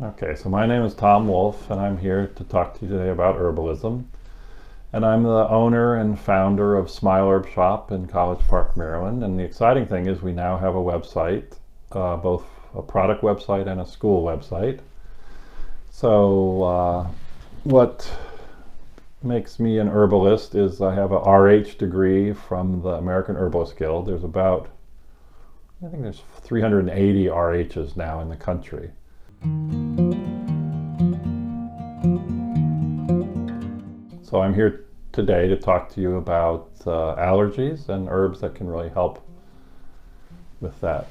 Okay, so my name is Tom Wolfe, and I'm here to talk to you today about herbalism. And I'm the owner and founder of Smile Herb Shop in College Park, Maryland. And the exciting thing is we now have a website, both a product website and a school website. So what makes me an herbalist is I have a RH degree from the American Herbalist Guild. I think there's 380 RHs now in the country. So I'm here today to talk to you about allergies and herbs that can really help with that.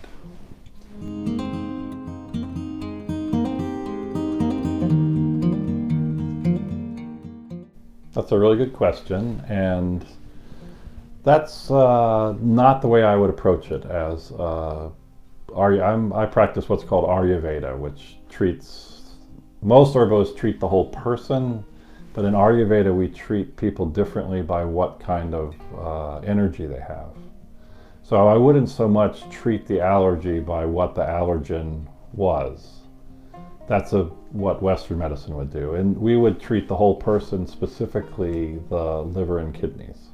That's a really good question, and that's not the way I would approach it. I practice what's called Ayurveda, which most herbalists treat the whole person, but in Ayurveda we treat people differently by what kind of energy they have. So I wouldn't so much treat the allergy by what the allergen was. That's what Western medicine would do. And we would treat the whole person, specifically the liver and kidneys.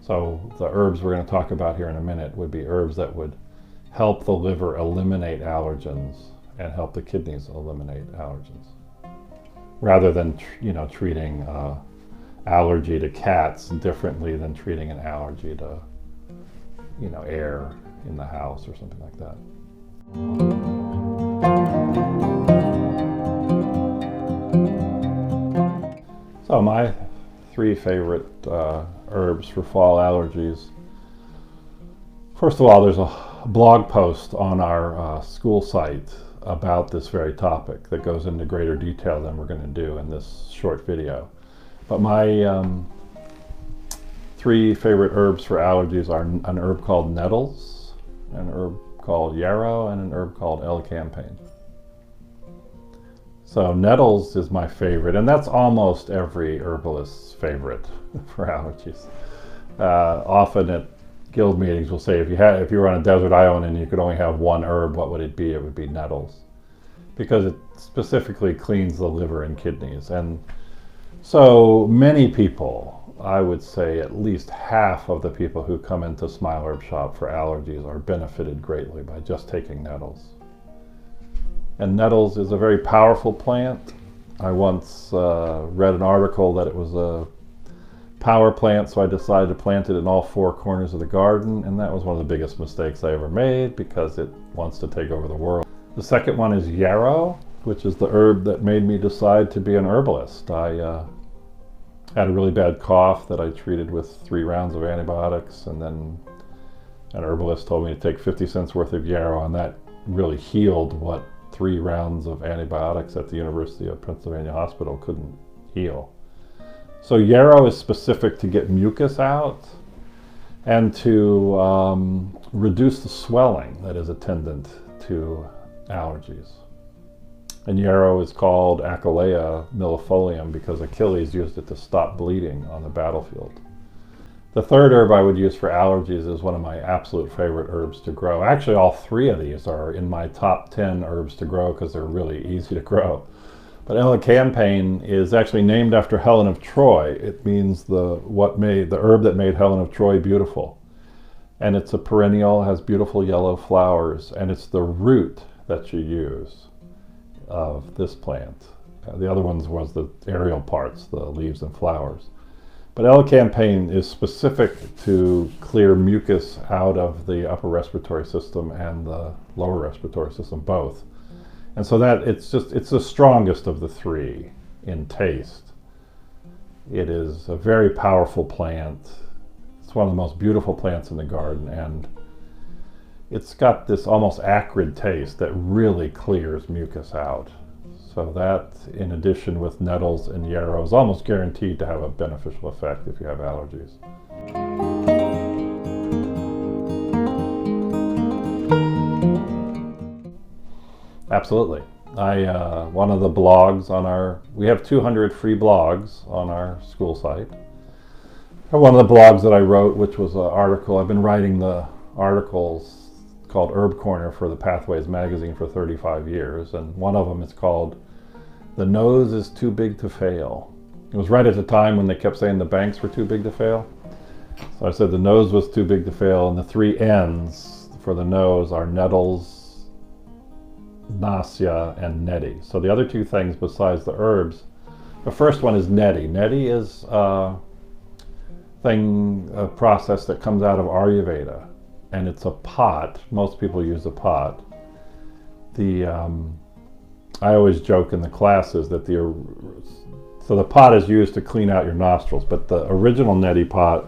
So the herbs we're going to talk about here in a minute would be herbs that would help the liver eliminate allergens and help the kidneys eliminate allergens, rather than treating allergy to cats differently than treating an allergy to air in the house or something like that. So my three favorite herbs for fall allergies. First of all, there's a blog post on our school site about this very topic that goes into greater detail than we're going to do in this short video. But my three favorite herbs for allergies are an herb called nettles, an herb called yarrow, and an herb called elecampane. So nettles is my favorite, and that's almost every herbalist's favorite for allergies. Often at guild meetings we'll say if you were on a desert island and you could only have one herb, what would it be? It would be nettles, because it specifically cleans the liver and kidneys. And so many people, I would say at least half of the people who come into Smile Herb Shop for allergies are benefited greatly by just taking nettles. And nettles is a very powerful plant. I once read an article that it was a power plant, so I decided to plant it in all four corners of the garden, and that was one of the biggest mistakes I ever made, because it wants to take over the world. The second one is yarrow, which is the herb that made me decide to be an herbalist. I had a really bad cough that I treated with 3 rounds of antibiotics, and then an herbalist told me to take 50 cents worth of yarrow, and that really healed what 3 rounds of antibiotics at the University of Pennsylvania Hospital couldn't heal. So yarrow is specific to get mucus out and to reduce the swelling that is attendant to allergies. And yarrow is called Achillea millefolium because Achilles used it to stop bleeding on the battlefield. The third herb I would use for allergies is one of my absolute favorite herbs to grow. Actually, all 3 of these are in my top 10 herbs to grow because they're really easy to grow. But elecampane is actually named after Helen of Troy. It means the herb that made Helen of Troy beautiful. And it's a perennial, has beautiful yellow flowers, and it's the root that you use of this plant. The other ones was the aerial parts, the leaves and flowers. But elecampane is specific to clear mucus out of the upper respiratory system and the lower respiratory system, both. And so it's the strongest of the 3 in taste. It is a very powerful plant. It's one of the most beautiful plants in the garden, and it's got this almost acrid taste that really clears mucus out. So that, in addition with nettles and yarrow, is almost guaranteed to have a beneficial effect if you have allergies. Absolutely. One of the blogs we have 200 free blogs on our school site. One of the blogs that I wrote, which was an article, I've been writing the articles called Herb Corner for the Pathways magazine for 35 years, and one of them is called "The Nose is Too Big to Fail." It was right at the time when they kept saying the banks were too big to fail. So I said the nose was too big to fail, and the three N's for the nose are nettles, nausea, and neti. So the other two things besides the herbs, the first one is neti. Neti is a process that comes out of Ayurveda, and it's a pot. Most people use a pot. I always joke in the classes that the pot is used to clean out your nostrils, but the original neti pot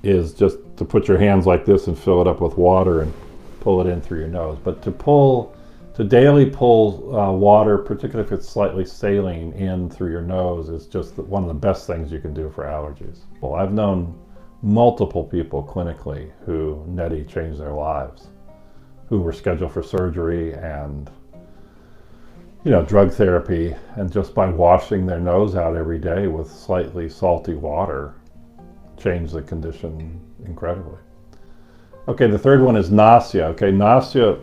is just to put your hands like this and fill it up with water and pull it in through your nose. But to daily pull water, particularly if it's slightly saline, in through your nose is just one of the best things you can do for allergies. Well, I've known multiple people clinically who neti changed their lives, who were scheduled for surgery and drug therapy, and just by washing their nose out every day with slightly salty water changed the condition incredibly. Okay, the third one is nausea. Okay, nausea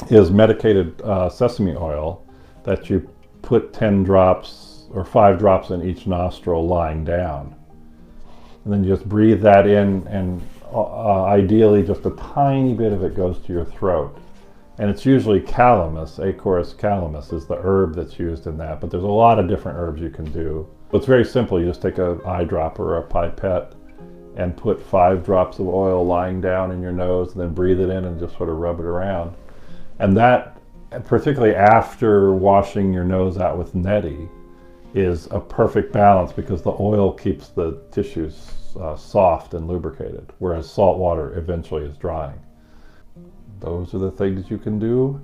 is medicated sesame oil that you put 10 drops or 5 drops in each nostril lying down. And then you just breathe that in, and ideally just a tiny bit of it goes to your throat. And it's usually calamus, Acorus calamus is the herb that's used in that, but there's a lot of different herbs you can do. It's very simple. You just take an eyedropper or a pipette and put 5 drops of oil lying down in your nose, and then breathe it in and just sort of rub it around. And that, particularly after washing your nose out with neti, is a perfect balance because the oil keeps the tissues soft and lubricated, whereas salt water eventually is drying. Those are the things you can do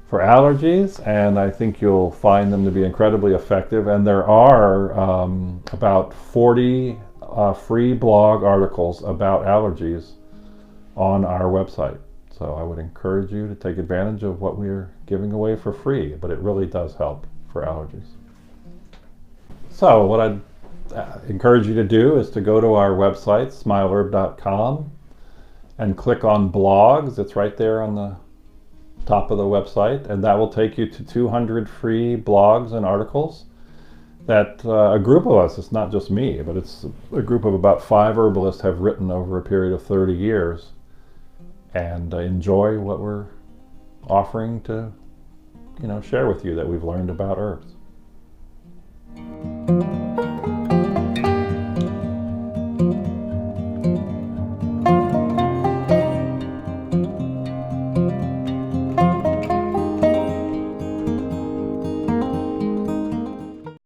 for allergies, and I think you'll find them to be incredibly effective. And there are about 40 free blog articles about allergies on our website. So I would encourage you to take advantage of what we're giving away for free, but it really does help for allergies. So what I'd encourage you to do is to go to our website, smileherb.com, and click on blogs. It's right there on the top of the website, and that will take you to 200 free blogs and articles that a group of us, it's not just me, but it's a group of about 5 herbalists have written over a period of 30 years and enjoy what we're offering to share with you that we've learned about herbs.